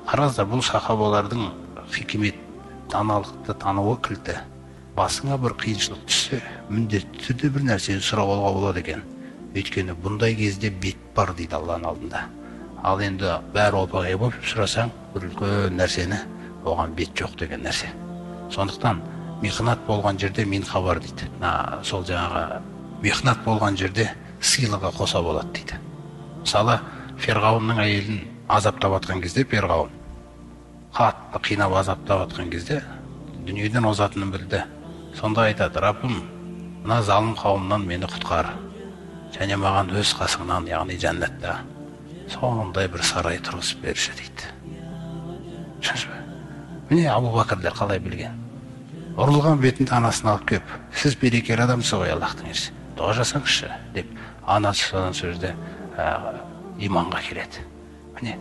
қараңыздар, бұл сахабалардың хикмет, даналықты тануы кілті. Басыңа бір қиыншылық түссе, міндетті түрде бір нәрсені сұрап алуға болады екен. Өйткені бұндай кезде бет бар дейді Алланың алдында. Ал енді бәрі опағай болып сұрасаң, бір үлкен нәрсені, оған бет жоқ деген нәрсе. Сондықтан михнат болған жерде мен хабар дейді. Сол жаңағы михнат болған жерде сыйлығы қоса болады дейді. Мысалы, Ферғауынның әйелін азаптап атқан кезде, Ферғауын қатты қинап азаптап атқан кезде дүниеден озатынын білді. Сонда айтады: Раббым, мына залым қауымнан мені құтқар, және маған өз қасыңнан, яғни жәннатта сондай бір сарай тұрғызып берші дейді. Түсінсіз бе? Міне Абу Бәкірлер қалай білген. Ұрылған бетінде анасын алып келіп, сіз берекелі адамсыз ғой, Аллахтың елшісі, дұға жасаңызшы деп, анасы содан сөзде иманға келеді. Міне